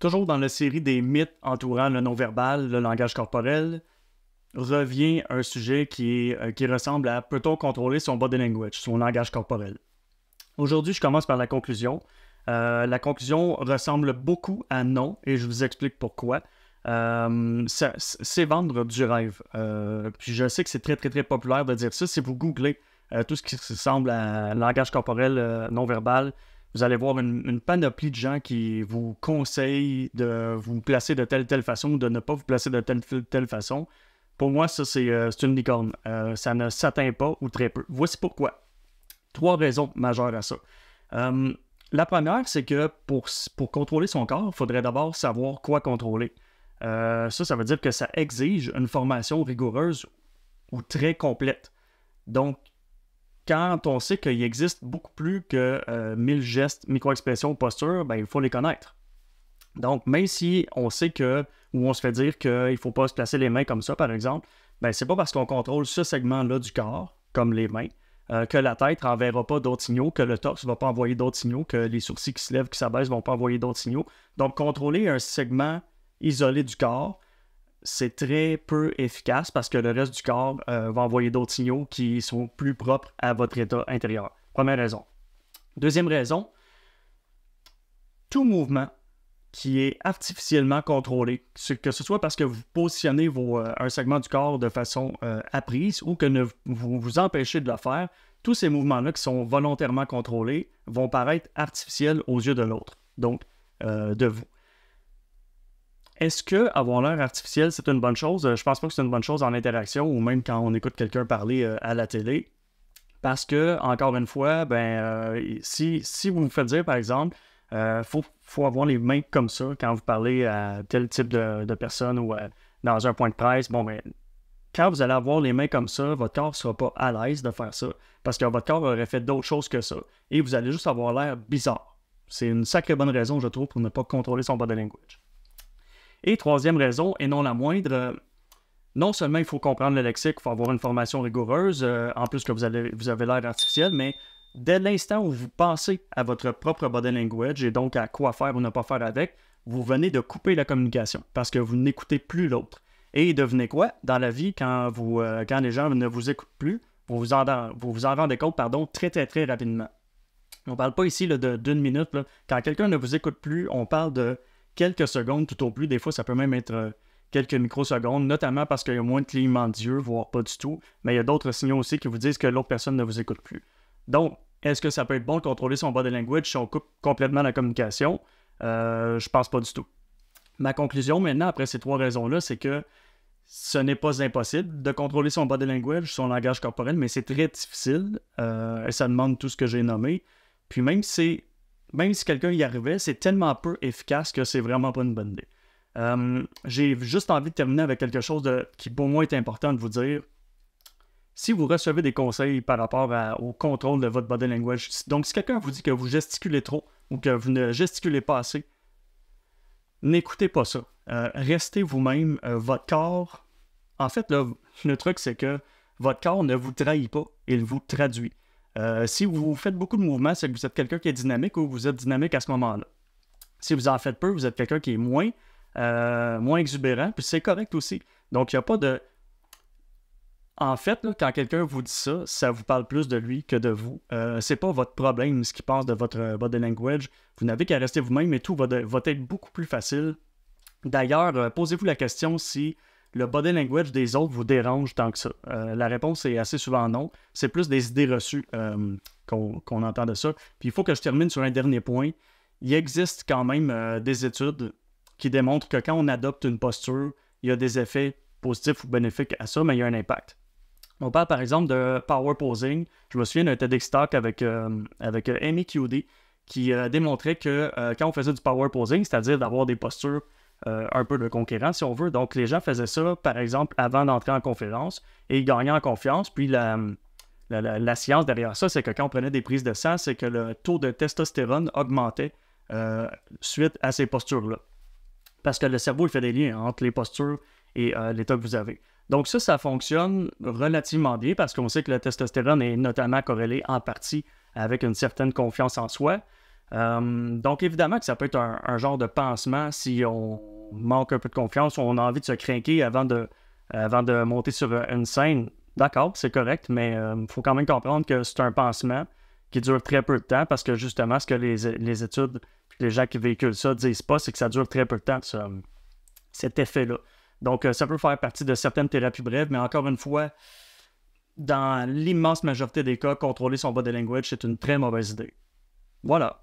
toujours dans la série des mythes entourant le non-verbal, le langage corporel, revient un sujet qui ressemble à peut-on contrôler son body language, son langage corporel. Aujourd'hui, je commence par la conclusion. La conclusion ressemble beaucoup à non, et je vous explique pourquoi. C'est vendre du rêve. Puis je sais que c'est très, très, très populaire de dire ça. Si vous googlez tout ce qui ressemble à langage corporel non-verbal, vous allez voir une panoplie de gens qui vous conseillent de vous placer de telle façon ou de ne pas vous placer de telle façon. Pour moi, ça, c'est une licorne. Ça ne s'atteint pas ou très peu. Voici pourquoi. 3 raisons majeures à ça. La première, c'est que pour contrôler son corps, il faudrait d'abord savoir quoi contrôler. Ça veut dire que ça exige une formation rigoureuse ou très complète. Donc, quand on sait qu'il existe beaucoup plus que 1000 gestes, micro-expressions, postures, ben, il faut les connaître. Donc, même si on sait ou on se fait dire qu'il ne faut pas se placer les mains comme ça, par exemple, ben, c'est pas parce qu'on contrôle ce segment-là du corps, comme les mains, que la tête n'enverra pas d'autres signaux, que le torse ne va pas envoyer d'autres signaux, que les sourcils qui se lèvent, qui s'abaissent ne vont pas envoyer d'autres signaux. Donc, contrôler un segment isolé du corps, c'est très peu efficace parce que le reste du corps va envoyer d'autres signaux qui sont plus propres à votre état intérieur. Première raison. Deuxième raison, tout mouvement qui est artificiellement contrôlé, que ce soit parce que vous positionnez un segment du corps de façon apprise ou que vous vous empêchez de le faire, tous ces mouvements-là qui sont volontairement contrôlés vont paraître artificiels aux yeux de l'autre, donc de vous. Est-ce que avoir l'air artificiel, c'est une bonne chose? Je pense pas que c'est une bonne chose en interaction ou même quand on écoute quelqu'un parler à la télé. Parce que, encore une fois, si vous vous faites dire, par exemple, faut avoir les mains comme ça quand vous parlez à tel type de personne ou dans un point de presse, quand vous allez avoir les mains comme ça, votre corps ne sera pas à l'aise de faire ça parce que votre corps aurait fait d'autres choses que ça. Et vous allez juste avoir l'air bizarre. C'est une sacrée bonne raison, je trouve, pour ne pas contrôler son body language. Et troisième raison, et non la moindre, non seulement il faut comprendre le lexique, il faut avoir une formation rigoureuse, en plus que vous avez l'air artificiel, mais dès l'instant où vous pensez à votre propre body language et donc à quoi faire ou ne pas faire avec, vous venez de couper la communication parce que vous n'écoutez plus l'autre. Et devinez quoi? Dans la vie, quand les gens ne vous écoutent plus, vous vous en rendez compte très, très, très rapidement. On ne parle pas ici là, d'une minute. Là. Quand quelqu'un ne vous écoute plus, on parle de quelques secondes tout au plus. Des fois, ça peut même être quelques microsecondes, notamment parce qu'il y a moins de clignements d'yeux, voire pas du tout. Mais il y a d'autres signaux aussi qui vous disent que l'autre personne ne vous écoute plus. Donc, est-ce que ça peut être bon de contrôler son body language si on coupe complètement la communication? Je pense pas du tout. Ma conclusion maintenant, après ces 3 raisons-là, c'est que ce n'est pas impossible de contrôler son body language, son langage corporel, mais c'est très difficile. Et ça demande tout ce que j'ai nommé. Puis même si quelqu'un y arrivait, c'est tellement peu efficace que c'est vraiment pas une bonne idée. J'ai juste envie de terminer avec quelque chose qui pour moi est important de vous dire. Si vous recevez des conseils par rapport au contrôle de votre body language, donc si quelqu'un vous dit que vous gesticulez trop ou que vous ne gesticulez pas assez, n'écoutez pas ça. Restez vous-même. Votre corps... En fait, là, le truc, c'est que votre corps ne vous trahit pas, il vous traduit. Si vous faites beaucoup de mouvements, c'est que vous êtes quelqu'un qui est dynamique ou vous êtes dynamique à ce moment-là. Si vous en faites peu, vous êtes quelqu'un qui est moins exubérant, puis c'est correct aussi. Donc, il n'y a pas de... En fait, là, quand quelqu'un vous dit ça, ça vous parle plus de lui que de vous. C'est pas votre problème, ce qu'il pense de votre body language. Vous n'avez qu'à rester vous-même et tout va être beaucoup plus facile. D'ailleurs, posez-vous la question si le body language des autres vous dérange tant que ça. La réponse est assez souvent non. C'est plus des idées reçues qu'on entend de ça. Puis il faut que je termine sur un dernier point. Il existe quand même des études qui démontrent que quand on adopte une posture, il y a des effets positifs ou bénéfiques à ça, mais il y a un impact. On parle par exemple de power posing. Je me souviens d'un TEDx Talk avec Amy Cuddy qui démontrait que quand on faisait du power posing, c'est-à-dire d'avoir des postures un peu de conquérant, si on veut. Donc, les gens faisaient ça, par exemple, avant d'entrer en conférence et ils gagnaient en confiance. Puis, la science derrière ça, c'est que quand on prenait des prises de sang, c'est que le taux de testostérone augmentait suite à ces postures-là. Parce que le cerveau, il fait des liens entre les postures et l'état que vous avez. Donc, ça fonctionne relativement bien parce qu'on sait que le testostérone est notamment corrélé en partie avec une certaine confiance en soi. Donc, évidemment que ça peut être un genre de pansement si on manque un peu de confiance ou on a envie de se craquer avant de monter sur une scène. D'accord, c'est correct, mais il faut quand même comprendre que c'est un pansement qui dure très peu de temps parce que justement, ce que les études, les gens qui véhiculent ça disent pas, c'est que ça dure très peu de temps, cet effet-là. Donc, ça peut faire partie de certaines thérapies brèves, mais encore une fois, dans l'immense majorité des cas, contrôler son body language, c'est une très mauvaise idée. Voilà.